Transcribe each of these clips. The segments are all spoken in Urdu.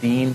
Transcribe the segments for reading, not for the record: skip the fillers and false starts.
$3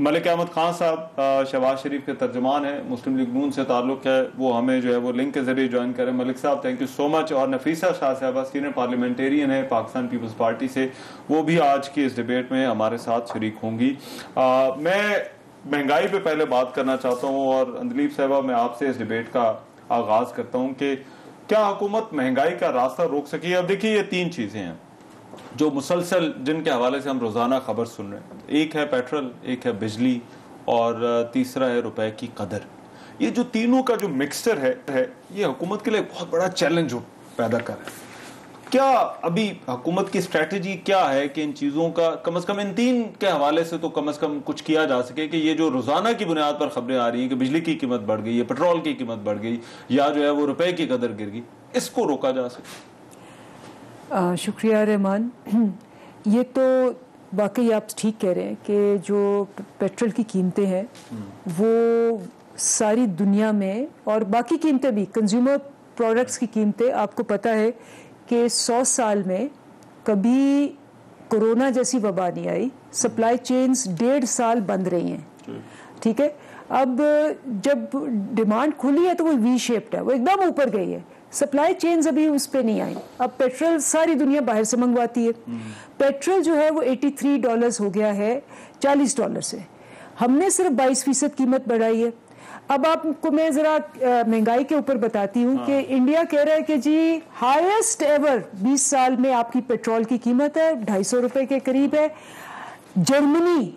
ملک احمد خان صاحب شہباز شریف کے ترجمان ہیں, مسلم لیگ نون سے تعلق ہے, وہ ہمیں جو ہے وہ لنک کے ذریعے جوائن کریں. ملک صاحب تھینک یو سو مچ. اور نفیسہ شاہ صاحبہ سینئر پارلیمنٹیرین ہے پاکستان پیپلز پارٹی سے, وہ بھی آج کی اس ڈیبیٹ میں ہمارے ساتھ شریک ہوں گی. میں مہنگائی پہ پہلے بات کرنا چاہتا ہوں, اور اندلیب صاحبہ میں آپ سے اس ڈیبیٹ کا آغاز کرتا ہوں کہ کیا حکومت مہنگائی کا راستہ روک سکی؟ اب دیکھیے یہ تین چیزیں ہیں جو مسلسل جن کے حوالے سے ہم روزانہ خبر سن رہے ہیں. ایک ہے پیٹرول, ایک ہے بجلی, اور تیسرا ہے روپے کی قدر. یہ جو تینوں کا جو مکسچر ہے یہ حکومت کے لیے بہت بڑا چیلنج پیدا کر رہا ہے. کیا ابھی حکومت کی اسٹریٹجی کیا ہے کہ ان چیزوں کا کم از کم ان تین کے حوالے سے تو کم از کم کچھ کیا جا سکے کہ یہ جو روزانہ کی بنیاد پر خبریں آ رہی ہیں کہ بجلی کی قیمت بڑھ گئی ہے, پیٹرول کی قیمت بڑھ گئی, یا جو ہے وہ روپے کی قدر گر گئی, اس کو روکا جا سکے؟ شکریہ رحمان. یہ تو واقعی آپ ٹھیک کہہ رہے ہیں کہ جو پیٹرول کی قیمتیں ہیں وہ ساری دنیا میں, اور باقی قیمتیں بھی, کنزیومر پروڈکٹس کی قیمتیں, آپ کو پتہ ہے کہ 100 سال میں کبھی کورونا جیسی وبا نہیں آئی. سپلائی چینز 1.5 سال بند رہی ہیں, ٹھیک ہے. اب جب ڈیمانڈ کھلی ہے تو وہ وی شیپڈ ہے, وہ ایک دم اوپر گئی ہے. سپلائی چینز ابھی اس پہ نہیں آئی. اب پیٹرول ساری دنیا باہر سے منگواتی ہے. پیٹرول جو ہے وہ $83 ہو گیا ہے $40 سے. ہم نے صرف 22% قیمت بڑھائی ہے. اب آپ کو میں ذرا مہنگائی کے اوپر بتاتی ہوں کہ انڈیا کہہ رہا ہے کہ جی ہائیسٹ ایور 20 سال میں آپ کی پیٹرول کی قیمت ہے $250 کے قریب ہے. جرمنی,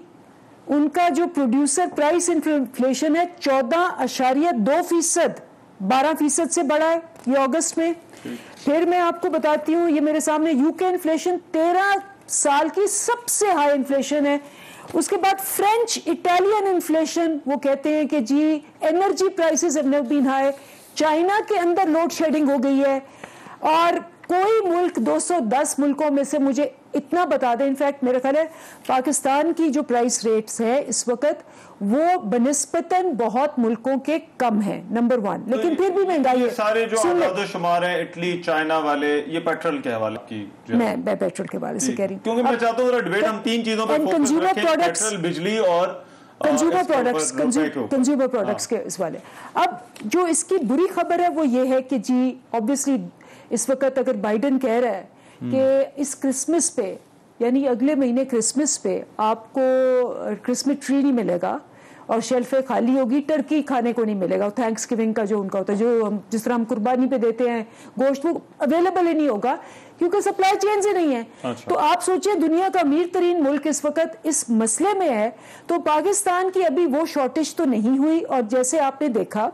ان کا جو پروڈیوسر پرائس انفلیشن ہے 14.2%, 12% سے بڑھا ہے یہ اگست میں. پھر میں آپ کو بتاتی ہوں, یہ میرے سامنے یو کے انفلیشن 13 سال کی سب سے ہائی انفلیشن ہے. اس کے بعد فرینچ اٹالین انفلیشن, وہ کہتے ہیں کہ جی energy prices have never been high. China کے اندر لوڈ شیڈنگ ہو گئی ہے, اور کوئی ملک 210 ملکوں میں سے مجھے اتنا بتا دیں, انفیکٹ میرا خیال ہے پاکستان کی جو پرائس ریٹس ہیں اس وقت وہ بنسبتاً بہت ملکوں کے کم ہیں, نمبر 1. لیکن پھر بھی مہنگائی ہے. سارے جو اعداد و شمار ہیں اٹلی, چائنا والے, یہ پیٹرول کے حوالے کی, میں پیٹرول کے حوالے سے کہہ رہی ہوں, کیونکہ میں چاہتا ہوں ذرا ڈیبیٹ ہم تین چیزوں پر فوکس رکھیں, پیٹرول, بجلی اور کنزیومر پروڈکٹس کے اس والے. اب جو اس کی بری خبر ہے وہ یہ ہے کہ جی آبویسلی اس وقت اگر بائیڈن کہہ رہا ہے کہ اس کرسمس پہ, یعنی اگلے مہینے کرسمس پہ آپ کو کرسمس ٹری نہیں ملے گا اور شیلفیں خالی ہوگی, ٹرکی کھانے کو نہیں ملے گا, تھینکس گیونگ کا جو ان کا ہوتا ہے, جو ہم جس طرح ہم قربانی پہ دیتے ہیں گوشت, وہ اویلیبل ہی نہیں ہوگا کیونکہ سپلائی چینز ہی نہیں ہے. تو آپ سوچیں دنیا کا امیر ترین ملک اس وقت اس مسئلے میں ہے, تو پاکستان کی ابھی وہ شارٹیج تو نہیں ہوئی. اور جیسے آپ نے دیکھا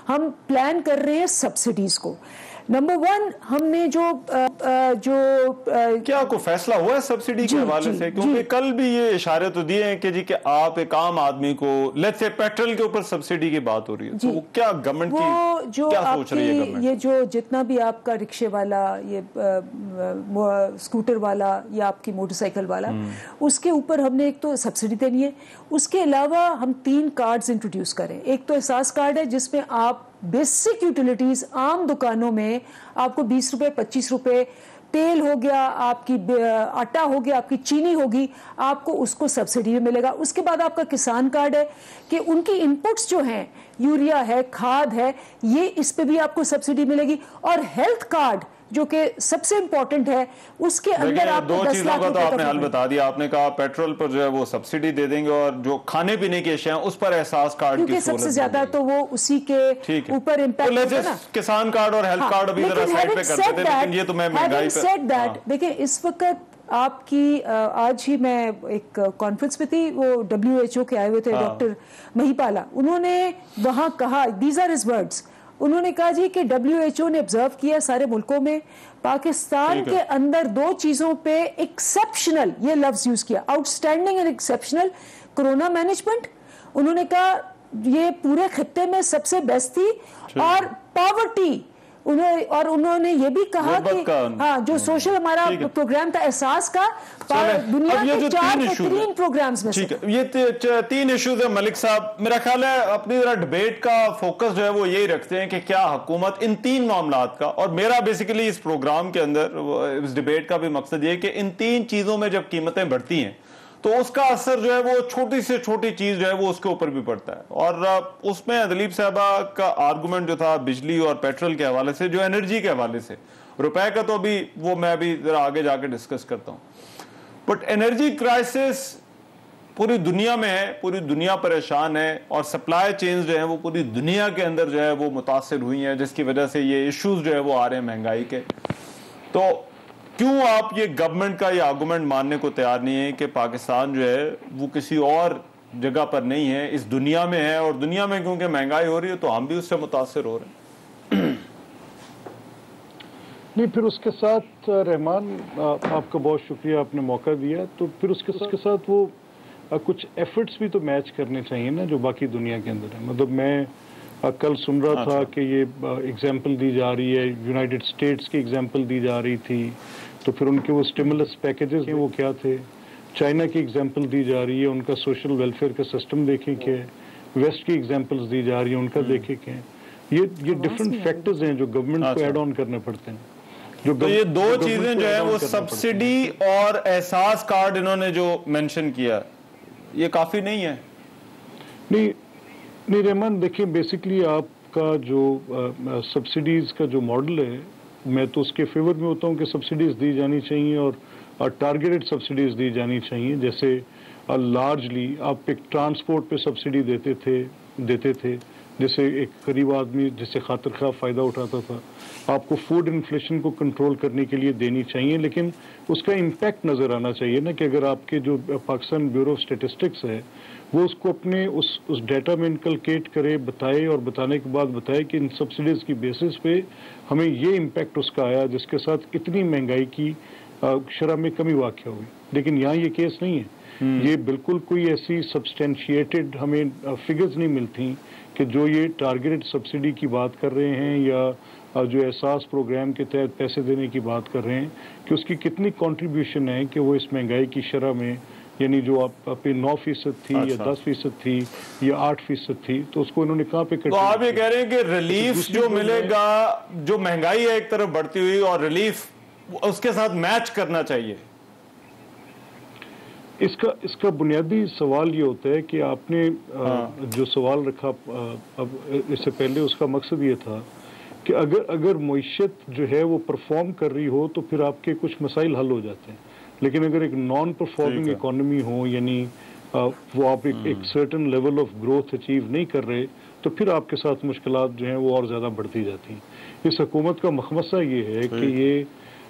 ہم پلان کر رہے ہیں سبسڈیز کو. نمبر 1 ہم نے جو کیا کوئی فیصلہ ہوا ہے سبسڈی کے حوالے سے؟ کیونکہ کل بھی یہ اشارے تو دیے ہیں کہ جی کہ آپ ایک عام آدمی کو لیٹس سے پیٹرول کے اوپر سبسڈی کی بات ہو رہی ہے, تو کیا گورنمنٹ کی کیا سوچ رہی ہے گورنمنٹ؟ یہ جو جتنا بھی آپ کا رکشے والا, یہ اسکوٹر والا یا آپ کی موٹر سائیکل والا, اس کے اوپر ہم نے ایک تو سبسڈی دینی ہے. اس کے علاوہ ہم 3 کارڈز انٹروڈیوس کریں. ایک تو احساس کارڈ ہے جس میں آپ بیسک یوٹیلیٹیز عام دکانوں میں آپ کو $20 $25, تیل ہو گیا, آپ کی آٹا ہو گیا, آپ کی چینی ہوگی, آپ کو اس کو سبسڈی میں ملے گا. اس کے بعد آپ کا کسان کارڈ ہے کہ ان کی انپٹس جو ہیں, یوریا ہے, کھاد ہے, یہ اس پہ بھی آپ کو سبسڈی ملے گی. اور ہیلتھ کارڈ جو کہ سب سے امپورٹنٹ ہے, اس کے اندر آپ کو 10 لاکھ روپے کا آپ نے حل بتا دیا. آپ نے کہا پیٹرول پر جو ہے وہ سبسڈی دے دیں گے, اور جو کھانے پینے کی اشیاء اس پر احساس کارڈ کی سب سے زیادہ تو وہ اسی کے اوپر امپیکٹ ہوتا ہے نا. کسان کارڈ اور ہیلتھ کارڈ ابھی ذرا سائڈ پہ کرتے تھے, لیکن یہ تو میں مہنگائی پہ دیکھیں اس وقت آپ کی, آج ہی میں ایک کانفرنس میں تھی, وہ WHO کے آئے ہوئے تھے ڈاکٹر مہیپالا, انہوں نے وہاں کہا, دیز آر ہز ورڈز, انہوں نے کہا جی کہ WHO نے آبزرو کیا سارے ملکوں میں, پاکستان کے اندر 2 چیزوں پہ ایکسیپشنل, یہ لفظ یوز کیا, out standing and exceptional, corona management, انہوں نے کہا یہ پورے خطے میں سب سے بیسٹ تھی, اور پاورٹی, انہوں نے یہ بھی کہا کہ ہاں جو سوشل ہمارا پروگرام تھا احساس کا, دنیا کے 4 بہترین پروگرامز میں سے. یہ 3 ایشوز ہیں ملک صاحب. میرا خیال ہے اپنی ذرا ڈیبیٹ کا فوکس جو ہے وہ یہی رکھتے ہیں کہ کیا حکومت ان 3 معاملات کا, اور میرا بیسیکلی اس پروگرام کے اندر اس ڈیبیٹ کا بھی مقصد یہ ہے کہ ان 3 چیزوں میں جب قیمتیں بڑھتی ہیں تو اس کا اثر جو ہے وہ چھوٹی سے چھوٹی چیز جو ہے وہ اس کے اوپر بھی پڑتا ہے. اور اس میں دلیپ صاحبہ کا آرگومنٹ جو تھا بجلی اور پیٹرول کے حوالے سے, جو انرجی کے حوالے سے, روپے کا تو ابھی وہ میں ابھی ذرا آگے جا کے ڈسکس کرتا ہوں, بٹ انرجی کرائسس پوری دنیا میں ہے, پوری دنیا پریشان ہے, اور سپلائی چینز جو ہیں وہ پوری دنیا کے اندر جو ہے وہ متاثر ہوئی ہیں, جس کی وجہ سے یہ ایشوز جو ہے وہ آ رہے ہیں مہنگائی کے. تو کیوں آپ یہ گورنمنٹ کا یہ آرگومنٹ ماننے کو تیار نہیں ہے کہ پاکستان جو ہے وہ کسی اور جگہ پر نہیں ہے, اس دنیا میں ہے, اور دنیا میں کیونکہ مہنگائی ہو رہی ہے تو ہم بھی اس سے متاثر ہو رہے ہیں؟ نہیں, پھر اس کے ساتھ رحمان آپ کا بہت شکریہ, آپ نے موقع دیا. تو پھر اس کے ساتھ وہ کچھ ایفرٹس بھی تو میچ کرنے چاہیے نا جو باقی دنیا کے اندر ہے. مطلب میں کل سن رہا تھا کہ یہ ایگزامپل دی جا رہی ہے, یونائٹڈ اسٹیٹس کی ایگزامپل دی جا رہی تھی, تو پھر ان کے وہ اسٹیمولس پیکیجز ہیں وہ کیا تھے. چائنا کی ایگزامپل دی جا رہی ہے, ان کا سوشل ویلفیئر کا سسٹم دیکھیں کہ ویسٹ کی ایگزامپلز دی جا رہی ہیں, ان کا دیکھیں کہ یہ ڈفرینٹ فیکٹرز ہیں جو گورنمنٹ کو ایڈ آن کرنے پڑتے ہیں. تو یہ دو چیزیں جو ہیں وہ سبسڈی اور احساس کارڈ انہوں نے جو مینشن کیا, یہ کافی نہیں ہے. نہیں رحمان, دیکھیں بیسکلی آپ کا جو سبسڈیز کا جو ماڈل ہے, میں تو اس کے فیور میں ہوتا ہوں کہ سبسڈیز دی جانی چاہیے اور ٹارگیٹڈ سبسڈیز دی جانی چاہیے. جیسے لارجلی آپ ایک ٹرانسپورٹ پہ سبسڈی دیتے تھے جیسے ایک غریب آدمی جسے خاطر خواہ فائدہ اٹھاتا تھا. آپ کو فوڈ انفلیشن کو کنٹرول کرنے کے لیے دینی چاہیے, لیکن اس کا امپیکٹ نظر آنا چاہیے نا, کہ اگر آپ کے جو پاکستان بیورو آف اسٹیٹسٹکس ہے وہ اس کو اپنے اس ڈیٹا میں انکلکیٹ کرے, بتائے, اور بتانے کے بعد بتائے کہ ان سبسڈیز کی بیسس پہ ہمیں یہ امپیکٹ اس کا آیا جس کے ساتھ اتنی مہنگائی کی شرح میں کمی واقع ہوئی. لیکن یہاں یہ کیس نہیں ہے. یہ بالکل کوئی ایسی سبسٹینشیٹڈ ہمیں فگرز نہیں ملتی کہ جو یہ ٹارگیٹڈ سبسڈی کی بات کر رہے ہیں یا جو احساس پروگرام کے تحت پیسے دینے کی بات کر رہے ہیں کہ اس کی کتنی کنٹریبیوشن ہے کہ وہ اس مہنگائی کی شرح میں, یعنی جو آپ پہ 9% تھی یا 10% تھی یا 8% تھی, تو اس کو انہوں نے کہاں پہ تو آپ یہ کہہ رہے ہیں کہ ریلیف جو ملے گا, جو مہنگائی ہے ایک طرف بڑھتی ہوئی, اور ریلیف اس کے ساتھ میچ کرنا چاہیے. اس کا بنیادی سوال یہ ہوتا ہے کہ آپ نے جو سوال رکھا اب اس سے پہلے, اس کا مقصد یہ تھا کہ اگر معیشت جو ہے وہ پرفارم کر رہی ہو تو پھر آپ کے کچھ مسائل حل ہو جاتے ہیں. لیکن اگر ایک نان پرفارمنگ اکانومی ہو, یعنی وہ آپ ایک certain level of growth achieve نہیں کر رہے, تو پھر آپ کے ساتھ مشکلات جو ہیں وہ اور زیادہ بڑھتی جاتی ہیں. اس حکومت کا مخمصہ یہ ہے کہ یہ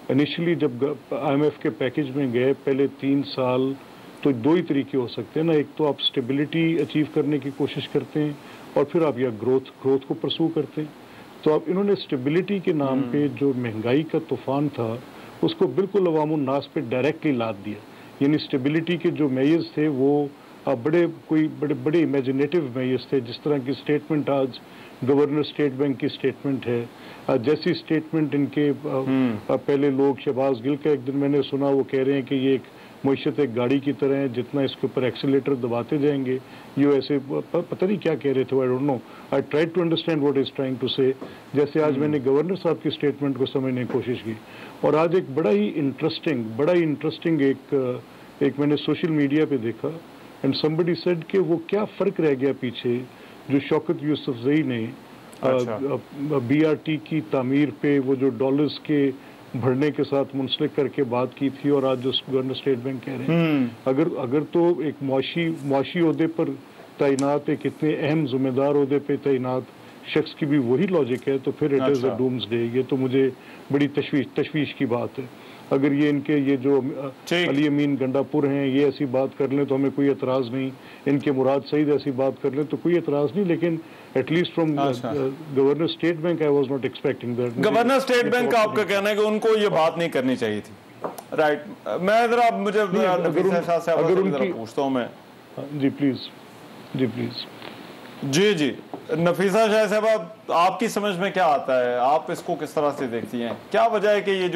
انیشلی جب IMF کے پیکج میں گئے پہلے 3 سال, تو 2 ہی طریقے ہو سکتے ہیں نا. ایک تو آپ اسٹیبلٹی اچیو کرنے کی کوشش کرتے ہیں, اور پھر آپ یا گروتھ کو پرسو کرتے ہیں. تو اب انہوں نے اسٹیبلٹی کے نام پہ جو مہنگائی کا طوفان تھا اس کو بالکل عوام الناس پہ ڈائریکٹلی لاد دیا. یعنی اسٹیبلٹی کے جو میئرز تھے وہ بڑے امیجنیٹو میئرز تھے, جس طرح کی اسٹیٹمنٹ آج گورنر اسٹیٹ بینک کی اسٹیٹمنٹ ہے, جیسی اسٹیٹمنٹ ان کے پہلے لوگ, شہباز گل کا ایک دن میں نے سنا, وہ کہہ رہے ہیں کہ یہ ایک معیشت ایک گاڑی کی طرح ہے, جتنا اس کے اوپر ایکسیلیٹر دباتے جائیں گے یہ ایسے پتہ نہیں کیا کہہ رہے تھے. I don't know. I tried to understand what he's trying to say. جیسے آج میں نے گورنر صاحب کی اسٹیٹمنٹ کو سمجھنے کی کوشش کی. اور آج ایک بڑا ہی انٹرسٹنگ ایک میں نے سوشل میڈیا پہ دیکھا, اینڈ somebody said کہ وہ کیا فرق رہ گیا پیچھے جو شوکت یوسفزئی نے BRT کی تعمیر پہ وہ جو ڈالرز کے بڑھنے کے ساتھ منسلک کر کے بات کی تھی, اور آج جو گورنر اسٹیٹ بینک کہہ رہے ہیں. اگر تو ایک معاشی عہدے پر تعینات, ایک اتنے اہم ذمہ دار عہدے پہ تعینات شخص کی بھی وہی لاجک ہے, تو پھر it is a dooms day. یہ تو مجھے بڑی تشویش کی بات ہے. اگر یہ ان کے یہ جو علی امین گنڈا پور ہیں یہ ایسی بات کر لیں تو ہمیں کوئی اعتراض نہیں, ان کے مراد سعید ایسی بات کر لیں تو کوئی اعتراض نہیں, لیکن at least from governor state bank I was not expecting that. Governor state bank کا آپ کا کہنا ہے کہ ان کو یہ بات نہیں کرنی چاہیے تھی, رائٹ. میں ذرا مجھے اگر ان کی پوچھتا ہوں میں, جی پلیز. جی نفیسہ شاہ صاحب, آپ کی سمجھ میں کیا آتا ہے, آپ اس کو کس طرح سے دیکھتی ہیں؟ کیا وجہ ہے کہ یہ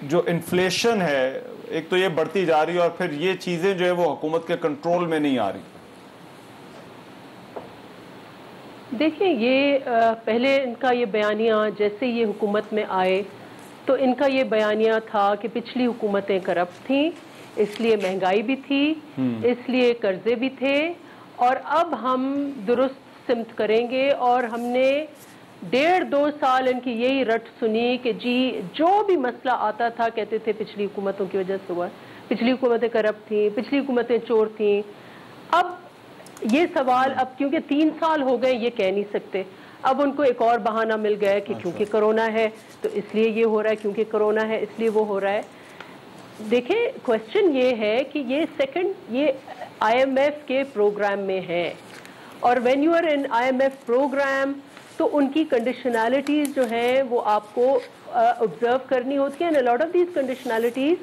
جو انفلیشن ہے ایک تو یہ بڑھتی جا رہی ہے, اور پھر یہ چیزیں جو ہے وہ حکومت کے کنٹرول میں نہیں آ رہی؟ دیکھیں, یہ پہلے ان کا یہ بیانیہ جیسے یہ حکومت میں آئے تو ان کا یہ بیانیہ تھا کہ پچھلی حکومتیں کرپٹ تھیں, اس لیے مہنگائی بھی تھی، اس لیے قرضے بھی تھے، اور اب ہم درست سمت کریں گے. اور ہم نے 1.5-2 سال ان کی یہی رٹ سنی کہ جی جو بھی مسئلہ آتا تھا کہتے تھے پچھلی حکومتوں کی وجہ سے ہوا، پچھلی حکومتیں کرپٹ تھیں، پچھلی حکومتیں چور تھیں. اب یہ سوال اب کیونکہ 3 سال ہو گئے یہ کہہ نہیں سکتے. اب ان کو ایک اور بہانہ مل گیا کہ کیونکہ کرونا ہے تو اس لیے یہ ہو رہا ہے، کیونکہ کرونا ہے اس لیے وہ ہو رہا ہے. دیکھیں کوسچن یہ ہے کہ یہ سیکنڈ یہ IMF کے پروگرام میں ہے، اور when you are in IMF program تو ان کی کنڈیشنالٹیز جو ہیں وہ آپ کو آبزرو کرنی ہوتی ہیں. and a lot of these conditionalities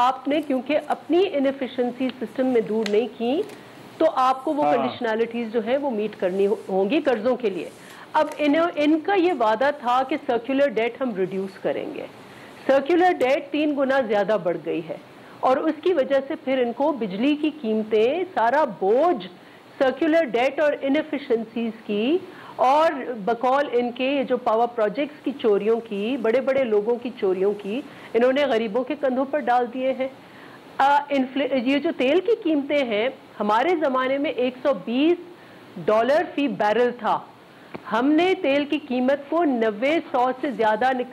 آپ نے کیونکہ اپنی انیفیشنسی سسٹم میں دور نہیں کی تو آپ کو وہ کنڈیشنالٹیز جو ہیں وہ میٹ کرنی ہوں گی قرضوں کے لیے. اب ان کا یہ وعدہ تھا کہ سرکولر ڈیٹ ہم ریڈیوس کریں گے. سرکولر ڈیٹ 3 گنا زیادہ بڑھ گئی ہے، اور اس کی وجہ سے پھر ان کو بجلی کی قیمتیں سارا بوجھ سرکولر ڈیٹ اور انیفیشنسیز کی اور بقول ان کے یہ جو پاور پروجیکٹس کی چوریوں کی، بڑے بڑے لوگوں کی چوریوں کی، انہوں نے غریبوں کے کندھوں پر ڈال دیے ہیں. یہ جو تیل کی قیمتیں ہیں ہمارے زمانے میں $120 فی بیرل تھا. ہم نے تیل کی قیمت کو 90-100 سے زیادہ نہیں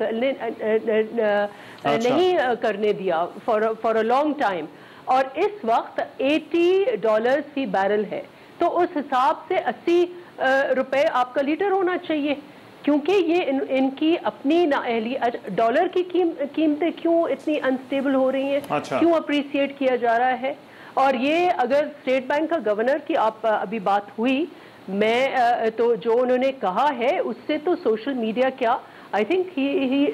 کرنے دیا فار اے لانگ ٹائم، اور اس وقت $80 فی بیرل ہے. تو اس حساب سے 80 روپے آپ کا لیٹر ہونا چاہیے، کیونکہ یہ ان کی اپنی نااہلی. ڈالر کی قیمتیں کیوں اتنی انسٹیبل ہو رہی ہیں، کیوں اپریسیٹ کیا جا رہا ہے؟ اور یہ اگر اسٹیٹ بینک کا گورنر کی آپ ابھی بات ہوئی، میں تو جو انہوں نے کہا ہے اس سے تو سوشل میڈیا کیا آئی تھنک ہی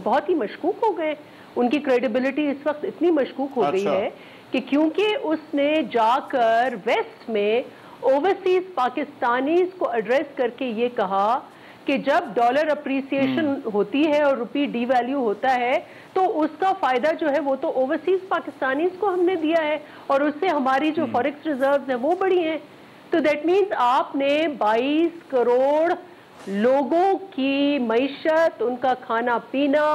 بہت ہی مشکوک ہو گئے. ان کی کریڈیبلٹی اس وقت اتنی مشکوک ہو گئی ہے کہ کیونکہ اس نے جا کر ویسٹ میں اوورسیز پاکستانیز کو ایڈریس کر کے یہ کہا کہ جب ڈالر اپریسیشن ہوتی ہے اور روپی ڈی ویلیو ہوتا ہے تو اس کا فائدہ جو ہے وہ تو اوورسیز پاکستانیز کو ہم نے دیا ہے، اور اس سے ہماری جو فوریکس ریزروز ہیں وہ بڑی ہیں. تو دیٹ مینز آپ نے 22 کروڑ لوگوں کی معیشت، ان کا کھانا پینا،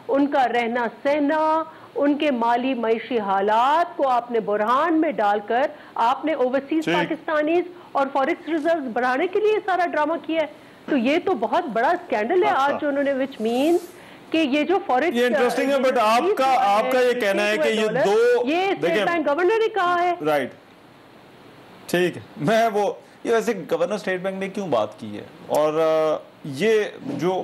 ان کا رہنا سہنا، ان کے مالی معیشی حالات کو آپ نے بحران میں ڈال کر آپ نے اوورسیز پاکستانیز اور فوریکس ریزروز بڑھانے کے لیے سارا ڈرامہ کیا ہے. تو یہ تو بہت بڑا اسکینڈل ہے آج جو انہوں نے، وچ مینز کہ یہ جو فوریکس یہ انٹرسٹنگ ہے. بٹ آپ کا یہ کہنا ہے کہ یہ دو، یہ اسٹیٹ بینک گورنر نے کہا ہے، رائٹ، ٹھیک ہے. میں یہ ویسے گورنر اسٹیٹ بینک نے کیوں بات کی ہے، اور یہ جو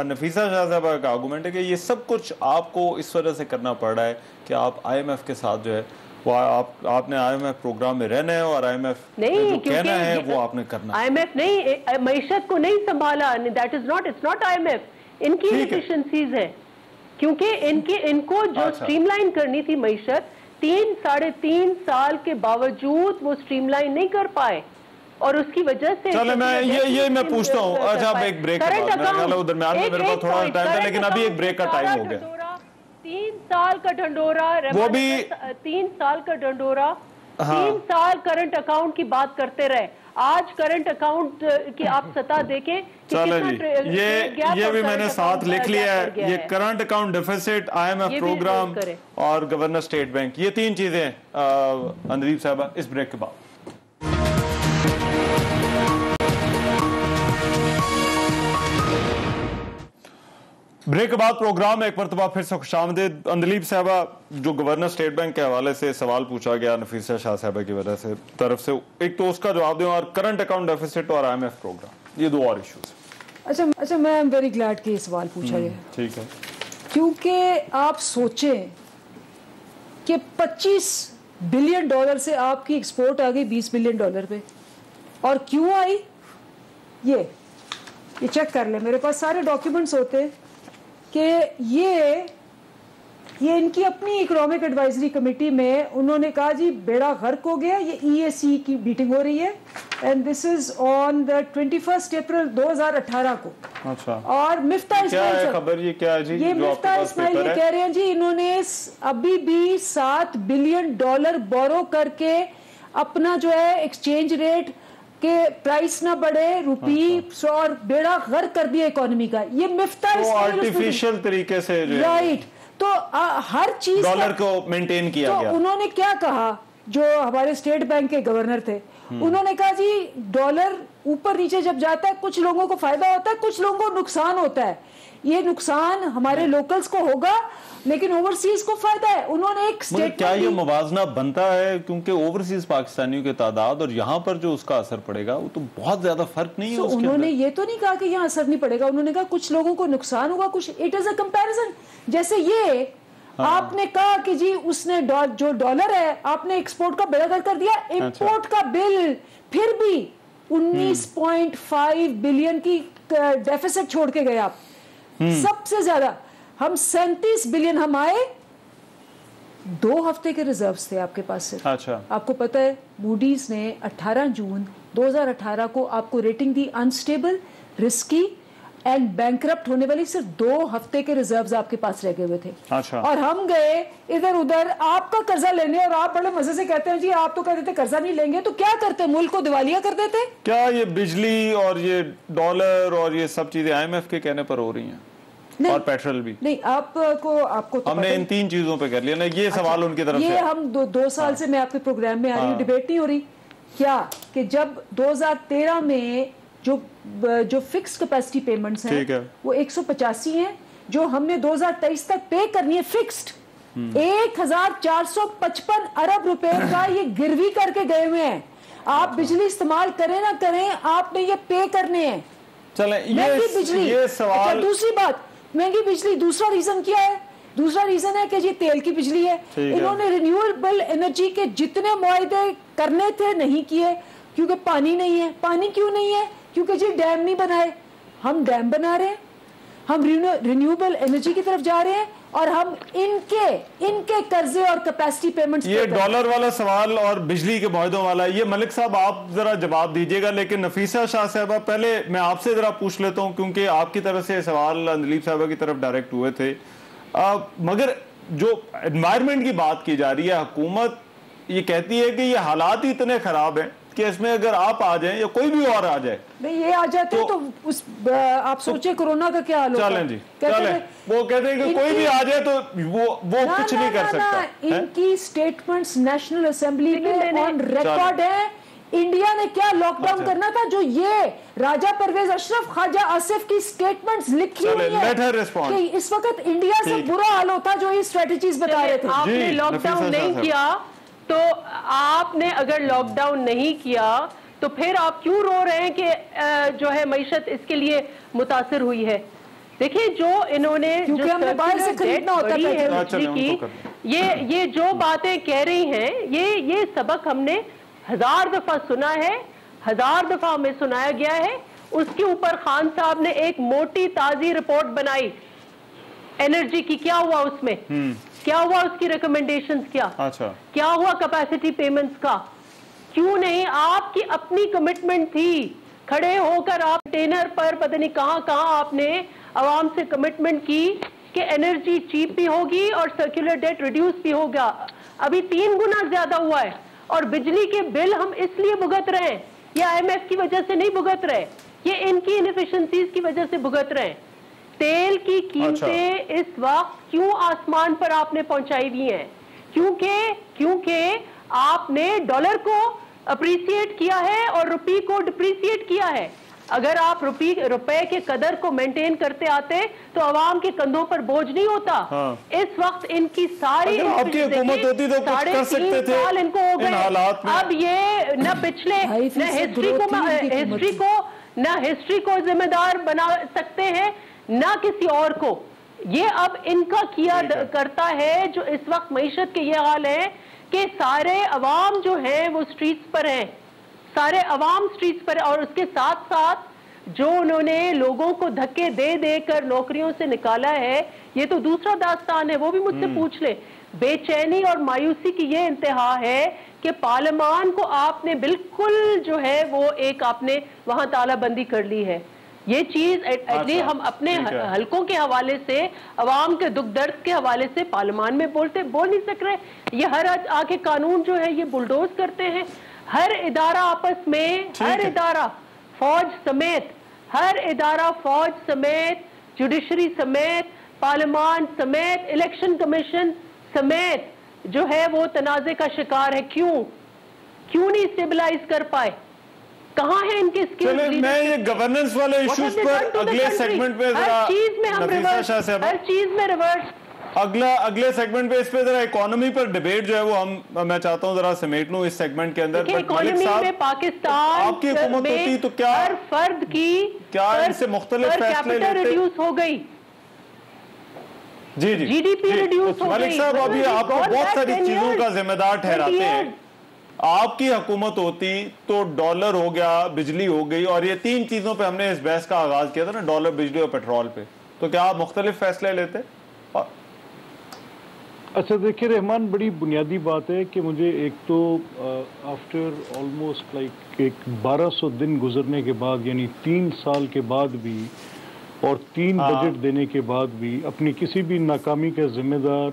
نفیسہ شاہ صاحبہ کا آرگومنٹ ہے کہ یہ سب کچھ آپ کو اس وجہ سے کرنا پڑ رہا ہے کہ آپ IMF کے ساتھ جو ہے وہ آپ نے IMF پروگرام میں رہنا ہے، اور IMF جو کہنا ہے وہ آپ نے کرنا ہے. IMF نہیں معیشت کو نہیں سنبھالا، that is not, it's not IMF. ان کی انیفیشنسیز ہیں کیونکہ ان کو جو اسٹریم لائن کرنی تھی معیشت 3-3.5 سال کے باوجود وہ اسٹریم لائن نہیں کر پائے، اور اس کی وجہ سے چلے میں پوچھتا ہوں. اچھا اب ایک بریک کے بعد میرے خیال ہے درمیان میں میرے پاس تھوڑا ٹائم تھا، لیکن ابھی ایک بریک کا ٹائم ہو گیا. 3 سال کا ڈھنڈورا، وہ بھی 3 سال کا ڈھنڈورا، 3 سال کرنٹ اکاؤنٹ کی بات کرتے رہے. آج کرنٹ اکاؤنٹ کی آپ سطح دیکھیں. چلے جی، یہ بھی میں نے ساتھ لکھ لیا ہے. یہ current account deficit, IMF program اور گورنر اسٹیٹ بینک، یہ 3 چیزیں اندلیب صاحبہ اس بریک کے بعد. بریک کے بعد پروگرام میں ایک مرتبہ پھر سے خوش آمدید. اندلیب صاحبہ، جو گورنر اسٹیٹ بینک کے حوالے سے سوال پوچھا گیا نفیسہ شاہ صاحبہ کی وجہ سے طرف سے، ایک تو اس کا جواب دیں، اور کرنٹ اکاؤنٹ ڈیفیسٹ اور IMF پروگرام، یہ 2 اور ایشوز. اچھا میں ایم ویری گلیڈ کہ یہ سوال پوچھا گیا. ٹھیک ہے، کیونکہ آپ سوچیں کہ $25 بلین سے آپ کی ایکسپورٹ آ گئی $20 بلین پہ، اور کیوں آئی یہ چیک کر لیں، میرے پاس سارے ڈاکیومنٹس ہوتے کہ یہ ان کی اپنی اکنامک ایڈوائزری کمیٹی میں انہوں نے کہا جی بیڑا غرق ہو گیا. یہ EAC کی میٹنگ ہو رہی ہے and this is on the 21 April 2018 کو. اچھا، اور مفتاح اسماعیل خبر یہ کیا ہے جی؟ یہ مفتاح اسماعیل یہ کہہ رہے ہیں جی انہوں نے ابھی بھی $7 بلین بورو کر کے اپنا جو ہے ایکسچینج ریٹ کہ پرائس نہ بڑھے روپی، اور بیڑا غرق کر دیا اکانومی کا. یہ مفتاح آرٹیفیشل طریقے سے، رائٹ. تو ہر چیز ڈالر کو مینٹین کیا گیا. تو انہوں نے کیا کہا, جو ہمارے اسٹیٹ بینک کے گورنر تھے, انہوں نے کہا جی ڈالر اوپر نیچے جب جاتا ہے کچھ لوگوں کو فائدہ ہوتا ہے, کچھ لوگوں کو نقصان ہوتا ہے. یہ نقصان ہمارے لوکلز کو ہوگا لیکن اوورسیز کو فائدہ ہے. انہوں نے ایک مگر کیا یہ موازنہ بنتا ہے؟ کیونکہ اوورسیز پاکستانیوں کی تعداد اور یہاں پر جو اس کا اثر پڑے گا وہ تو بہت زیادہ فرق نہیں ہے. انہوں نے یہ تو نہیں کہا کہ یہاں اثر نہیں پڑے گا, انہوں نے کہا کچھ لوگوں کو نقصان ہوگا, کچھ اٹ از اے کمپیریزن. جیسے یہ آپ نے کہا کہ جی اس نے جو ڈالر ہے آپ نے ایکسپورٹ کا بڑا کر دیا, امپورٹ کا بل پھر بھی 19.5 بلین کی ڈیفیسٹ چھوڑ کے گئے آپ. سب سے زیادہ ہم 37 بلین ہم آئے, 2 ہفتے کے ریزروز تھے آپ کے پاس سے. آپ کو پتہ ہے موڈیز نے 18 جون 2018 کو آپ کو rating the unstable, risky and bankrupt ہونے والی. صرف 2 ہفتے کے ریزروز آپ کے پاس رہ گئے ہوئے تھے. اور ہم گئے ادھر ادھر آپ کا قرضہ لینے, اور آپ بڑے مزے سے کہتے ہیں جی آپ تو کہتے تھے قرضہ نہیں لیں گے, تو کیا کرتے, ملک کو دیوالیہ کر دیتے. کیا یہ بجلی اور یہ ڈالر اور یہ سب چیزیں IMF کے کہنے پر ہو رہی ہیں؟ اور پیٹرول بھی نہیں. آپ کو ہم نے ان 3 چیزوں پہ کر لیا نا. یہ سوال ان کی طرف سے, یہ ہم 2 سال سے میں آپ کے پروگرام میں آ رہی ہوں, ڈیبیٹ نہیں ہو رہی کیا کہ جب 2013 میں جو فکس کیپیسٹی پیمنٹس ہیں وہ 185 ہیں, جو ہم نے 2023 تک پے کرنی ہے فکسڈ 1455 ارب روپے کا یہ گروی کر کے گئے ہوئے ہیں. آپ بجلی استعمال کریں نہ کریں آپ نے یہ پے کرنے ہیں. چلیں یہ سوال. دوسری بات مہنگی بجلی, دوسرا ریزن کیا ہے؟ دوسرا ریزن ہے کہ جی تیل کی بجلی ہے. انہوں نے رینیویبل انرجی کے جتنے معاہدے کرنے تھے نہیں کیے کیونکہ پانی نہیں ہے. پانی کیوں نہیں ہے؟ کیونکہ جی ڈیم نہیں بنائے. ہم ڈیم بنا رہے ہیں, ہم رینیویبل انرجی کی طرف جا رہے ہیں, اور ہم ان کے قرضے اور کیپیسٹی پیمنٹس. یہ ڈالر والا سوال اور بجلی کے معاہدوں والا, یہ ملک صاحب آپ ذرا جواب دیجئے گا. لیکن نفیسہ شاہ صاحبہ پہلے میں آپ سے ذرا پوچھ لیتا ہوں, کیونکہ آپ کی طرف سے سوال اندلیب صاحبہ کی طرف ڈائریکٹ ہوئے تھے. مگر جو انوائرمنٹ کی بات کی جا رہی ہے, حکومت یہ کہتی ہے کہ یہ حالات ہی اتنے خراب ہیں کہ اس میں اگر آپ آ جائیں یا کوئی بھی اور آ جائے, نہیں یہ آ جاتے تو آپ سوچیں کورونا کا کیا حال ہوگا. چلیں جی چلیں, وہ کہتے ہیں کہ کوئی بھی آ جائے تو وہ کچھ نہیں کر سکتا. ان کی سٹیٹمنٹس نیشنل اسمبلی میں آن ریکارڈ ہے. انڈیا نے کیا لاک ڈاؤن کرنا تھا, جو یہ راجہ پرویز اشرف, خواجہ آصف کی سٹیٹمنٹس لکھی ہوئی ہیں کہ اس وقت انڈیا سے برا حال ہوتا جو یہ اسٹریٹجیز بتا رہے تھے. آپ نے لاک ڈاؤن نہیں کیا تو آپ نے اگر لاک ڈاؤن نہیں کیا تو پھر آپ کیوں رو رہے ہیں کہ جو ہے معیشت اس کے لیے متاثر ہوئی ہے. دیکھیں جو انہوں نے کیونکہ ہمیں باہر سے خریدنا ہوتا ہے, یہ جو باتیں کہہ رہی ہیں یہ سبق ہم نے 1000 دفعہ سنا ہے, 1000 دفعہ ہمیں سنایا گیا ہے. اس کے اوپر خان صاحب نے ایک موٹی تازی رپورٹ بنائی انرجی کی. کیا ہوا اس میں, کیا ہوا اس کی ریکمنڈیشنز, کیا ہوا کیپیسٹی پیمنٹس کا؟ کیوں نہیں؟ آپ کی اپنی کمٹمنٹ تھی, کھڑے ہو کر آپ ٹینر پر پتہ نہیں کہاں آپ نے عوام سے کمٹمنٹ کی کہ انرجی چیپ بھی ہوگی اور سرکولر ڈیٹ ریڈیوس بھی ہوگا. ابھی 3 گنا زیادہ ہوا ہے, اور بجلی کے بل ہم اس لیے بھگت رہے ہیں, یہ IMF کی وجہ سے نہیں بھگت رہے, یہ ان کی انیفیشنسیز کی وجہ سے بھگت رہے ہیں. تیل کی قیمتیں اس وقت کیوں آسمان پر آپ نے پہنچائی ہوئی ہیں؟ کیونکہ آپ نے ڈالر کو اپریسیٹ کیا ہے اور روپی کو ڈپریسیٹ کیا ہے. اگر آپ روپے کے قدر کو مینٹین کرتے آتے تو عوام کے کندھوں پر بوجھ نہیں ہوتا. اس وقت ان کی ساری آپ کی حکومت ہوتی تو کچھ کر سکتے تھے ان کو ہو گئے. اب یہ نہ پچھلے نہ ہسٹری کو ذمہ دار بنا سکتے ہیں نہ کسی اور کو. یہ اب ان کا کیا کرتا ہے جو اس وقت معیشت کے یہ حال ہے کہ سارے عوام جو ہیں وہ سٹریٹس پر ہیں, سارے عوام سٹریٹس پر, اور اس کے ساتھ ساتھ جو انہوں نے لوگوں کو دھکے دے کر نوکریوں سے نکالا ہے, یہ تو دوسرا داستان ہے, وہ بھی مجھ سے پوچھ لیں. بے چینی اور مایوسی کی یہ انتہا ہے کہ پارلیمان کو آپ نے بالکل جو ہے وہ ایک آپ نے وہاں تالہ بندی کر لی ہے. یہ چیز ہم اپنے حلقوں کے حوالے سے, عوام کے دکھ درد کے حوالے سے پارلیمان میں بول نہیں سک رہے. یہ ہر آ کے قانون جو ہے یہ بلڈوز کرتے ہیں. ہر ادارہ آپس میں, ہر ادارہ فوج سمیت, جوڈیشری سمیت پارلیمان سمیت الیکشن کمیشن سمیت جو ہے وہ تنازع کا شکار ہے. کیوں نہیں اسٹیبلائز کر پائے؟ کہاں ہیں ان کے اسکلز؟ چلیں میں یہ گورننس والے ایشوز پر اگلے سیگمنٹ پہ ذرا نفیسہ شاہ صاحبہ ہر چیز میں ریورس اگلے سیگمنٹ پہ اس پہ ذرا اکانومی پر ڈیبیٹ جو ہے وہ میں چاہتا ہوں ذرا سمیٹ لوں اس سیگمنٹ کے اندر. اکانومی میں پاکستان آپ کی حکومت ہوتی تو کیا ہر فرد کی کیا ان سے مختلف فیصلے لیتے؟ ریڈیوس ہو گئی. جی جی ڈی پی ریڈیوس ہو گئی. ملک صاحب ابھی آپ کو بہت ساری چیزوں کا ذمہ دار ٹھہراتے ہیں. آپ کی حکومت ہوتی تو ڈالر ہو گیا, بجلی ہو گئی, اور یہ 3 چیزوں پہ ہم نے اس بحث کا آغاز کیا تھا نا, ڈالر, بجلی اور پیٹرول پہ, تو کیا آپ مختلف فیصلے لیتے؟ اچھا دیکھیں رحمان, بڑی بنیادی بات ہے کہ مجھے ایک تو آفٹر آلموسٹ لائک 1200 دن گزرنے کے بعد, یعنی 3 سال کے بعد بھی اور 3 بجٹ دینے کے بعد بھی اپنی کسی بھی ناکامی کا ذمہ دار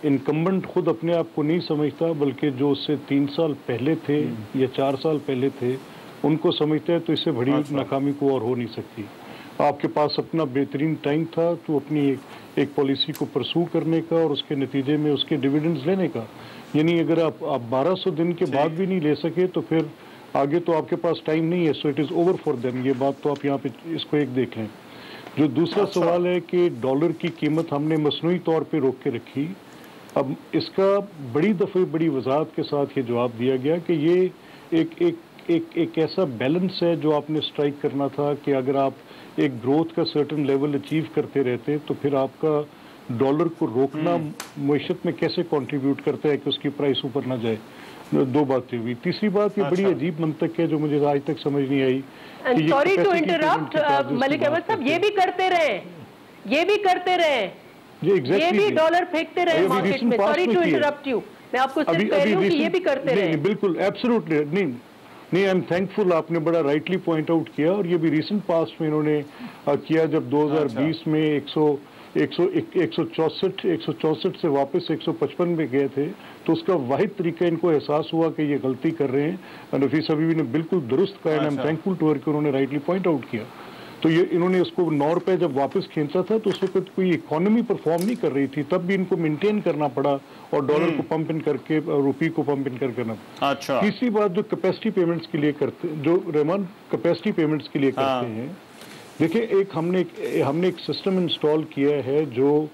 انکمبنٹ خود اپنے آپ کو نہیں سمجھتا, بلکہ جو اس سے 3 سال پہلے تھے یا 4 سال پہلے تھے ان کو سمجھتا ہے, تو اس سے بڑی ناکامی کو اور ہو نہیں سکتی. آپ کے پاس اپنا بہترین ٹائم تھا تو اپنی ایک پالیسی کو پرسو کرنے کا اور اس کے نتیجے میں اس کے ڈیویڈنڈز لینے کا. یعنی اگر آپ 1200 دن کے بعد بھی نہیں لے سکے تو پھر آگے تو آپ کے پاس ٹائم نہیں ہے. So it is over for them. یہ بات تو آپ یہاں پہ اس کو ایک دیکھ لیں. جو دوسرا سوال ہے کہ ڈالر کی قیمت ہم نے مصنوعی طور پہ روک کے رکھی, اب اس کا بڑی دفعہ بڑی وضاحت کے ساتھ یہ جواب دیا گیا کہ یہ ایک ایسا بیلنس ہے جو آپ نے اسٹرائک کرنا تھا کہ اگر آپ ایک گروتھ کا سرٹن لیول اچیو کرتے رہتے تو پھر آپ کا ڈالر کو روکنا معیشت میں کیسے کنٹریبیوٹ کرتا ہے کہ اس کی پرائس اوپر نہ جائے. 2 باتیں ہوئی. تیسری بات, یہ بڑی عجیب منطق ہے جو مجھے آج تک سمجھ نہیں آئی. Sorry to interrupt Malik Ahmad صاحب, یہ بھی کرتے رہے یہ بھی ڈالر پھینکتے رہے مارکیٹ میں. سوری ٹو انٹرپٹ یو, میں آپ کو صرف کہہ رہی ہوں کہ یہ بھی کرتے رہے. بالکل ایبسولوٹلی نہیں, آئی ایم تھینکفل, آپ نے بڑا رائٹلی پوائنٹ آؤٹ کیا. اور یہ بھی ریسنٹ پاسٹ میں انہوں نے کیا جب 2020 میں 164 سے واپس 155 میں گئے تھے, تو اس کا واحد طریقہ ان کو احساس ہوا کہ یہ غلطی کر رہے ہیں. نفیس حبیبی نے بالکل درست کہا, I am thankful to her کہ انہوں نے رائٹلی پوائنٹ آؤٹ کیا. تو یہ انہوں نے اس کو 9 روپے جب واپس کھینچا تھا تو اس وقت کوئی اکانومی پرفارم نہیں کر رہی تھی, تب بھی ان کو مینٹین کرنا پڑا اور ڈالر کو پمپ ان کر کے روپی کو پمپ ان کرنا. تیسری بات جو کیپیسٹی پیمنٹس کے لیے کرتے, جو رحمان کیپیسٹی پیمنٹس کے لیے کرتے ہیں, دیکھیں ایک ہم نے ایک سسٹم انسٹال کیا ہے جو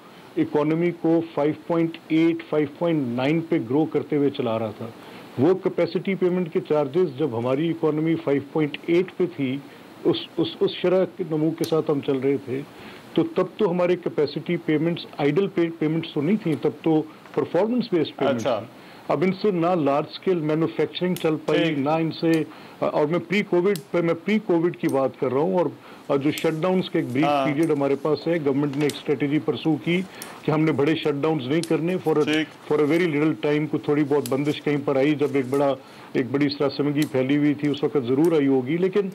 اکانومی کو 5.8 5.9 پہ گرو کرتے ہوئے چلا رہا تھا. وہ کیپیسٹی پیمنٹ کے چارجز جب ہماری اکانومی 5.8 پہ تھی, اس شرح نمو کے ساتھ ہم چل رہے تھے, تو تب تو ہمارے کیپیسٹی پیمنٹس آئیڈل پیمنٹس تو نہیں تھیں, تب تو پرفارمنس بیسڈ پیمنٹس تھیں. اب ان سے نہ لارج سکیل مینوفیکچرنگ چل پائی, نہ ان سے, اور میں پری کووڈ کی بات کر رہا ہوں, اور جو شٹ ڈاؤنز کا ایک بریف پیریڈ ہمارے پاس ہے, گورنمنٹ نے ایک اسٹریٹجی پرسو کی کہ ہم نے بڑے شٹ ڈاؤنز نہیں کرنے for a very little time. کو تھوڑی بہت بندش کہیں پر آئی جب ایک بڑی سراسمگی پھیلی ہوئی تھی, اس وقت ضرور آئی ہوگی, لیکن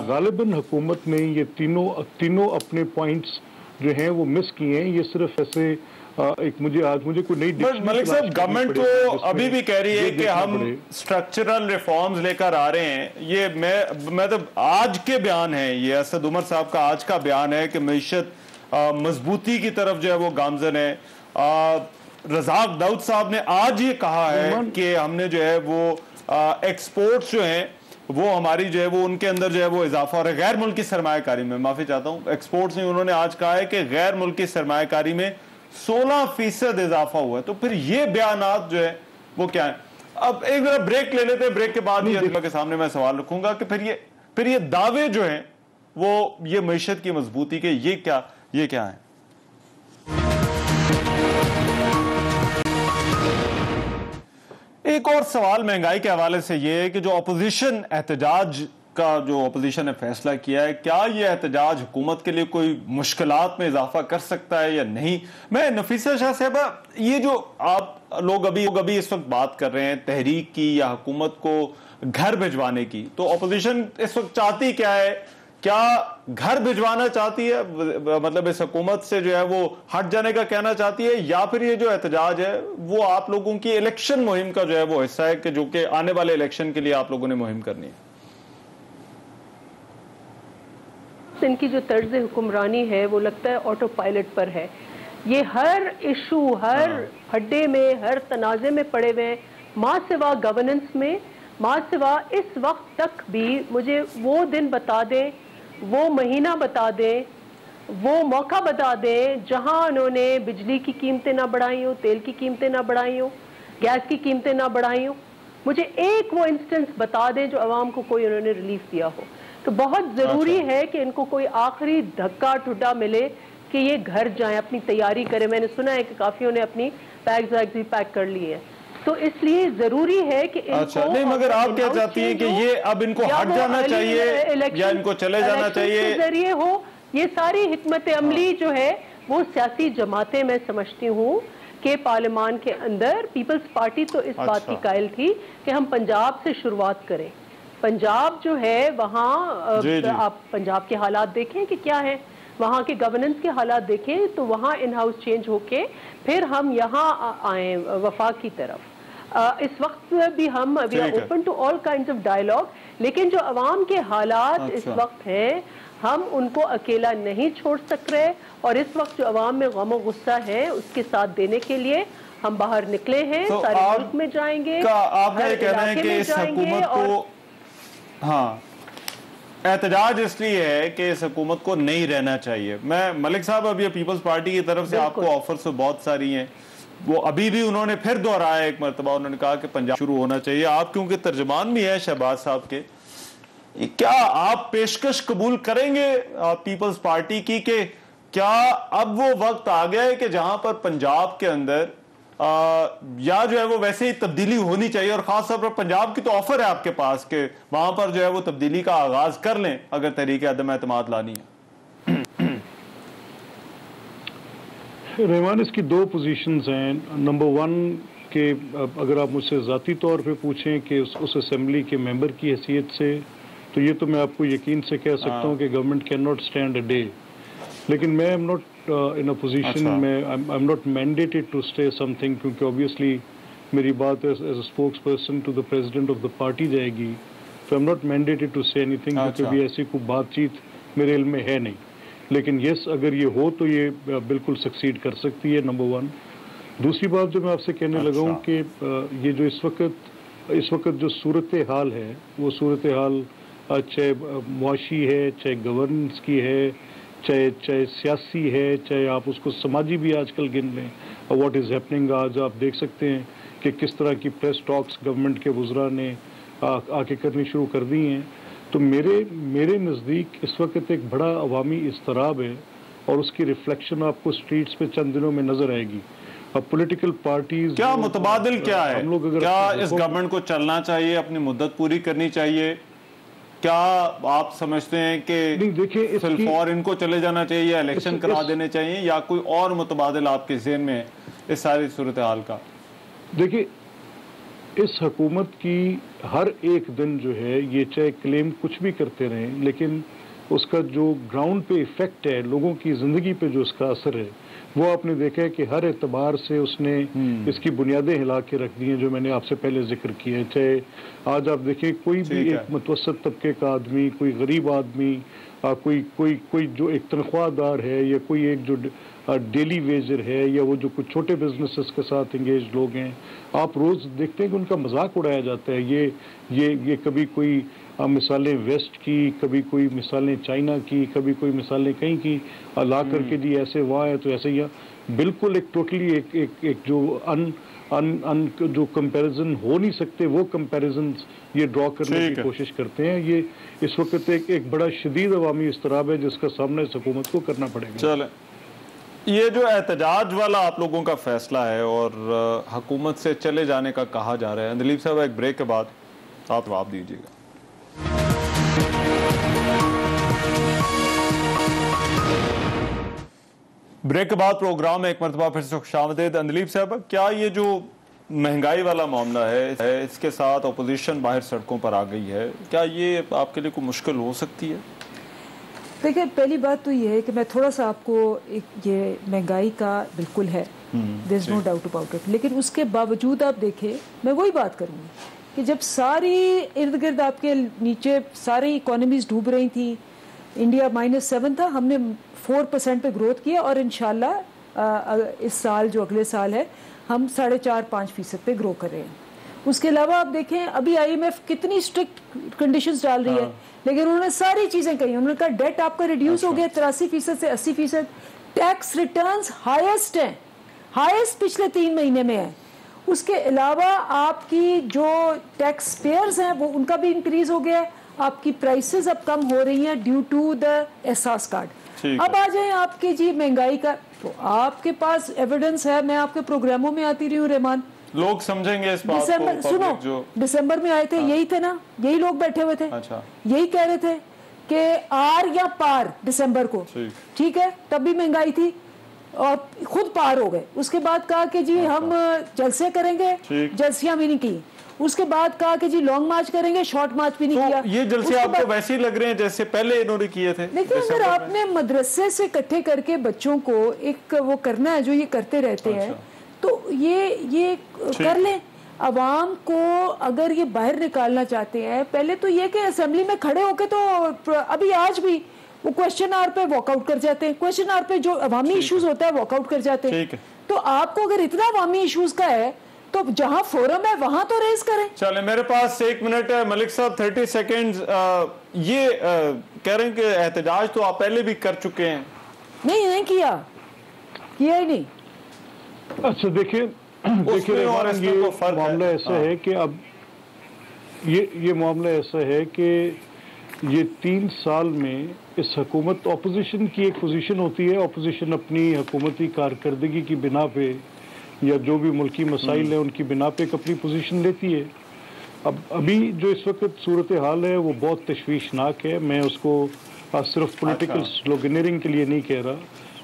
غالباً حکومت نے یہ تینوں اپنے پوائنٹس جو ہیں وہ مس کیے ہیں. یہ صرف ایسے مجھے کوئی نئی ملک صاحب, گورنمنٹ تو ابھی بھی کہہ رہی ہے کہ ہم سٹرکچرل ریفارمز لے کر آ رہے ہیں. یہ میں تو آج کے بیان ہے, یہ اسد عمر صاحب کا آج کا بیان ہے کہ معیشت مضبوطی کی طرف جو ہے وہ گامزن ہے. رزاق داؤد صاحب نے آج یہ کہا ہے کہ ہم نے جو ہے وہ ایکسپورٹس جو ہیں وہ ہماری جو ہے وہ ان کے اندر جو ہے وہ اضافہ ہو رہا ہے. غیر ملکی سرمایہ کاری میں, معافی چاہتا ہوں, ایکسپورٹس نہیں, انہوں نے آج کہا ہے کہ غیر ملکی سرمایہ کاری میں 16% اضافہ ہوا ہے. تو پھر یہ بیانات جو ہے وہ کیا ہیں؟ اب ایک ذرا بریک لے لیتے ہیں, بریک کے بعد یہ کے سامنے میں سوال رکھوں گا کہ پھر یہ دعوے جو ہیں وہ یہ معیشت کی مضبوطی کے یہ کیا ہیں؟ ایک اور سوال مہنگائی کے حوالے سے یہ ہے کہ جو اپوزیشن احتجاج کا جو اپوزیشن نے فیصلہ کیا ہے, کیا یہ احتجاج حکومت کے لیے کوئی مشکلات میں اضافہ کر سکتا ہے یا نہیں؟ میں نفیسہ شاہ صاحبہ, یہ جو آپ لوگ ابھی اس وقت بات کر رہے ہیں تحریک کی یا حکومت کو گھر بھجوانے کی, تو اپوزیشن اس وقت چاہتی کیا ہے؟ کیا گھر بھجوانا چاہتی ہے, مطلب اس حکومت سے جو ہے وہ ہٹ جانے کا کہنا چاہتی ہے, یا پھر یہ جو احتجاج ہے وہ آپ لوگوں کی الیکشن مہم کا جو ہے وہ حصہ ہے کہ جو کہ آنے والے الیکشن کے لیے آپ لوگوں نے مہم کرنی ہے؟ ان کی جو طرز حکمرانی ہے وہ لگتا ہے آٹو پائلٹ پر ہے. یہ ہر ایشو، ہر ہڈے میں، ہر تنازع میں پڑے ہوئے ہیں، ماں سوا گورننس میں، ماں سوا اس وقت تک بھی مجھے وہ دن بتا دیں، وہ مہینہ بتا دیں، وہ موقع بتا دیں جہاں انہوں نے بجلی کی قیمتیں نہ بڑھائی ہوں، تیل کی قیمتیں نہ بڑھائی ہوں، گیس کی قیمتیں نہ بڑھائی ہوں. مجھے ایک وہ انسٹنس بتا دیں جو عوام کو کوئی انہوں نے ریلیف دیا ہو. تو بہت ضروری ہے کہ ان کو کوئی آخری دھکا ٹھڈا ملے کہ یہ گھر جائیں، اپنی تیاری کریں. میں نے سنا ہے کہ کافیوں نے اپنی بیگز ویگز بھی پیک کر لی ہیں. تو اس لیے ضروری ہے کہ ان کو نہیں، مگر آپ کیا چاہتی ہیں کہ یہ اب ان کو ہٹ جانا چاہیے یا ان کو چلے جانا چاہیے؟ ذریعے ہو یہ ساری حکمت عملی جو ہے وہ سیاسی جماعتیں، میں سمجھتی ہوں کہ پارلیمان کے اندر پیپلز پارٹی تو اس بات کی قائل تھی کہ ہم پنجاب سے شروعات کریں. پنجاب جو ہے وہاں آپ پنجاب کے حالات دیکھیں کہ کیا ہے، وہاں کے گورننس کے حالات دیکھیں تو وہاں ان ہاؤس چینج ہو کے پھر ہم یہاں آئیں وفاق کی طرف. اس وقت بھی ہم we are open to all kinds of dialogue, لیکن جو عوام کے حالات اس وقت ہیں ہم ان کو اکیلا نہیں چھوڑ سک رہے، اور اس وقت جو عوام میں غم و غصہ ہے اس کے ساتھ دینے کے لیے ہم باہر نکلے ہیں، سارے ملک میں جائیں گے. آپ یہ کہہ رہے ہیں کہ اس حکومت کو احتجاج اس لیے ہے کہ اس حکومت کو نہیں رہنا چاہیے. میں ملک صاحب اب یہ پیپلز پارٹی کی طرف سے آپ کو آفرز بہت ساری ہیں، وہ ابھی بھی انہوں نے پھر دہرایا ایک مرتبہ، انہوں نے کہا کہ پنجاب شروع ہونا چاہیے. آپ کیونکہ ترجمان بھی ہیں شہباز صاحب کے، کیا آپ پیشکش قبول کریں گے پیپلز پارٹی کی کہ کیا اب وہ وقت آ گیا ہے کہ جہاں پر پنجاب کے اندر یا جو ہے وہ ویسے ہی تبدیلی ہونی چاہیے، اور خاص طور پر پنجاب کی تو آفر ہے آپ کے پاس کہ وہاں پر جو ہے وہ تبدیلی کا آغاز کر لیں اگر تحریک عدم اعتماد لانی ہے؟ رحمان، اس کی دو پوزیشنز ہیں. نمبر 1 کہ اگر آپ مجھ سے ذاتی طور پہ پوچھیں کہ اس اسمبلی کے ممبر کی حیثیت سے، تو یہ تو میں آپ کو یقین سے کہہ سکتا ہوں کہ government can not stand a day. لیکن میں am not in a position, میں I am not mandated to state something, کیونکہ اوبیسلی میری بات as a spokesperson to the president of the party جائے گی، تو I am not mandated to say anything, کیونکہ بھی ایسی کوئی بات چیت میرے علم میں ہے نہیں. لیکن یس، اگر یہ ہو تو یہ بالکل سکسیڈ کر سکتی ہے، نمبر 1. دوسری بات جو میں آپ سے کہنے لگا ہوں کہ یہ جو اس وقت جو صورتحال ہے، وہ صورتحال چاہے معاشی ہے، چاہے گورننس کی ہے، چاہے سیاسی ہے، چاہے آپ اس کو سماجی بھی آج کل گن لیں. واٹ از ہیپننگ، آج آپ دیکھ سکتے ہیں کہ کس طرح کی پریس ٹاکس گورنمنٹ کے وزراء نے آ کے کرنی شروع کر دی ہیں. تو میرے نزدیک اس وقت ایک بڑا عوامی اضطراب ہے، اور اس کی ریفلیکشن آپ کو اسٹریٹس پہ چند دنوں میں نظر آئے گی. اب پولیٹیکل پارٹیز کیا متبادل کیا ہے؟ کیا اس گورنمنٹ کو چلنا چاہیے، اپنی مدت پوری کرنی چاہیے؟ کیا آپ سمجھتے ہیں کہ فور ان کو چلے جانا چاہیے، یا الیکشن کرا دینے چاہیے، یا کوئی اور متبادل آپ کے ذہن میں اس ساری صورتحال کا؟ دیکھیے، اس حکومت کی ہر ایک دن جو ہے، یہ چاہے کلیم کچھ بھی کرتے رہیں، لیکن اس کا جو گراؤنڈ پہ ایفیکٹ ہے، لوگوں کی زندگی پہ جو اس کا اثر ہے، وہ آپ نے دیکھا ہے کہ ہر اعتبار سے اس نے اس کی بنیادیں ہلا کے رکھ دی ہیں، جو میں نے آپ سے پہلے ذکر کیا ہے. چاہے آج آپ دیکھیں کوئی بھی ایک متوسط طبقے کا آدمی، کوئی غریب آدمی، کوئی جو ایک تنخواہ دار ہے، یا کوئی ایک جو ڈیلی ویجر ہے، یا وہ جو کچھ چھوٹے بزنسز کے ساتھ انگیج لوگ ہیں، آپ روز دیکھتے ہیں کہ ان کا مذاق اڑایا جاتا ہے. یہ کبھی کوئی مثالیں ویسٹ کی، کبھی کوئی مثالیں چائنا کی، کبھی کوئی مثالیں کہیں کی لا کر کے جی ایسے وہاں ہے تو ایسے ہی. بالکل ایک ٹوٹلی ایک جو جو کمپیریزن ہو نہیں سکتے، وہ کمپیریزنز یہ ڈرا کرنے کی کوشش کرتے ہیں. یہ اس وقت ایک بڑا شدید عوامی اضطراب ہے جس کا سامنا اس حکومت کو کرنا پڑے گا. چلیں، یہ جو احتجاج والا آپ لوگوں کا فیصلہ ہے اور حکومت سے چلے جانے کا کہا جا رہا ہے، دلیپ صاحب ایک بریک کے بعد آپ جواب دیجیے گا. بریک کے بعد پروگرام میں ایک مرتبہ پھر سے خوش آمدید. دلیپ صاحب، کیا یہ جو مہنگائی والا معاملہ ہے، اس کے ساتھ اپوزیشن باہر سڑکوں پر آ گئی ہے، کیا یہ آپ کے لیے کوئی مشکل ہو سکتی ہے؟ دیکھیں، پہلی بات تو یہ ہے کہ میں تھوڑا سا آپ کو یہ مہنگائی کا بالکل ہے، there is no doubt about it، لیکن اس کے باوجود آپ دیکھیں، میں وہی بات کروں گی کہ جب ساری ارد گرد آپ کے نیچے ساری اکانومیز ڈوب رہی تھی، انڈیا -7 تھا، ہم نے 4% پہ گروتھ کیا، اور انشاءاللہ اس سال جو اگلے سال ہے ہم 4.5-5% پہ گرو کر رہے ہیں. اس کے علاوہ آپ دیکھیں ابھی IMF کتنی اسٹرکٹ کنڈیشنز ڈال رہی ہے, لیکن انہوں نے ساری چیزیں کہی. انہوں نے کہا ڈیٹ آپ کا ریڈیوس ہو گیا 83% سے 80%, ٹیکس ریٹرنز ہائیسٹ ہیں, ہائیسٹ پچھلے 3 مہینے میں ہے. اس کے علاوہ آپ کی جو ٹیکس پیئرز ہیں وہ ان کا بھی انکریز ہو گیا ہے. آپ کی پرائسز اب کم ہو رہی ہیں ڈیو ٹو دا احساس کارڈ. اب آ جائیں آپ کی جی مہنگائی کا, تو آپ کے پاس ایویڈنس ہے. میں آپ کے پروگراموں میں آتی رہی ہوں رحمان, لوگ سمجھیں گے اس بات کو. سنو, دسمبر میں آئے تھے, یہی تھے نا, یہی لوگ بیٹھے ہوئے تھے, یہی کہہ رہے تھے کہ آر یا پار دسمبر کو, ٹھیک ہے, تب بھی مہنگائی تھی اور خود پار ہو گئے. اس کے بعد کہا کہ جی ہم جلسے کریں گے, جلسیاں بھی نہیں کی. اس کے بعد کہا کہ جی لانگ مارچ کریں گے, شارٹ مارچ بھی نہیں کیا. یہ جلسے آپ کو ویسے ہی لگ رہے ہیں جیسے پہلے انہوں نے کیے تھے؟ لیکن اگر آپ نے مدرسے سے اکٹھے کر کے بچوں کو ایک وہ کرنا ہے جو یہ کرتے رہتے ہیں, تو یہ کر لیں. عوام کو اگر یہ باہر نکالنا چاہتے ہیں, پہلے تو یہ کہ اسمبلی میں کھڑے ہو کے, تو ابھی آج بھی وہ کوشچن آور پہ واک آؤٹ کر جاتے ہیں. کوشچن آور پہ جو عوامی ایشوز ہوتا ہے واک آؤٹ کر جاتے ہیں. تو آپ کو اگر اتنا عوامی ایشوز کا ہے تو جہاں فورم ہے وہاں تو ریز کریں. چلیں, میرے پاس 1 منٹ ہے. ملک صاحب 30 سیکنڈز. یہ کہہ رہے ہیں کہ احتجاج تو آپ پہلے بھی کر چکے ہیں. نہیں کیا ہی نہیں. اچھا دیکھیں یہ معاملہ ایسا ہے کہ اب یہ معاملہ ایسا ہے کہ یہ 3 سال میں اس حکومت, اپوزیشن کی ایک پوزیشن ہوتی ہے, اپوزیشن اپنی حکومتی کارکردگی کی بنا پہ یا جو بھی ملکی مسائل ہیں ان کی بنا پہ ایک اپنی پوزیشن لیتی ہے. اب ابھی جو اس وقت صورتحال ہے وہ بہت تشویشناک ہے. میں اس کو صرف پولیٹیکل سلوگنیرنگ کے لیے نہیں کہہ رہا.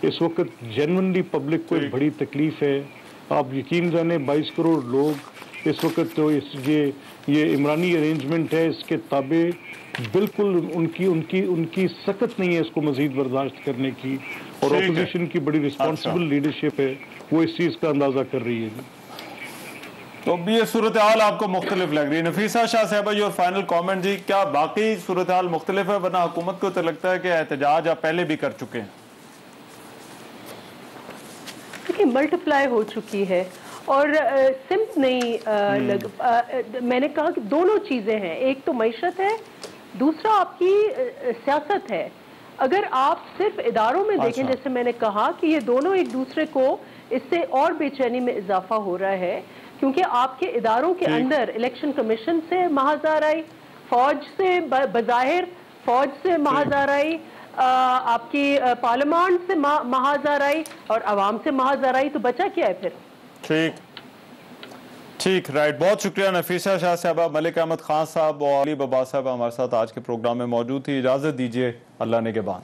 اس وقت جینونلی پبلک کو ایک بڑی تکلیف ہے. آپ یقین جانیں 22 کروڑ لوگ اس وقت تو یہ عمرانی ارینجمنٹ ہے, اس کے تابع بالکل ان کی سخت نہیں ہے اس کو مزید برداشت کرنے کی. اور اپوزیشن کی بڑی رسپانسبل لیڈرشپ ہے, وہ اس چیز کا اندازہ کر رہی ہے. تو یہ صورتحال آپ کو مختلف لگ رہی ہے. نفیسہ شاہ صاحبہ جی, اور فائنل کامنٹ جی, کیا باقی صورتحال مختلف ہے, ورنہ حکومت کو تو لگتا ہے کہ احتجاج آپ پہلے بھی کر چکے ہیں؟ دیکھیں ملٹیپلائی ہو چکی ہے اور سمت نہیں. میں نے کہا کہ دونوں چیزیں ہیں, ایک تو معیشت ہے, دوسرا آپ کی سیاست ہے. اگر آپ صرف اداروں میں دیکھیں, جیسے میں نے کہا کہ یہ دونوں ایک دوسرے کو, اس سے اور بے چینی میں اضافہ ہو رہا ہے, کیونکہ آپ کے اداروں کے اندر الیکشن کمیشن سے محاذ آرائی, فوج سے بظاہر فوج سے محاذ آرائی, آپ کی پارلیمان سے محاذ آرائی اور عوام سے محاذ آرائی, تو بچا کیا ہے پھر؟ ٹھیک رائٹ. بہت شکریہ نفیسہ شاہ صاحبہ, ملک احمد خان صاحب اور علی بابا صاحب ہمارے ساتھ آج کے پروگرام میں موجود تھی. اجازت دیجیے, اللہ نگہبان.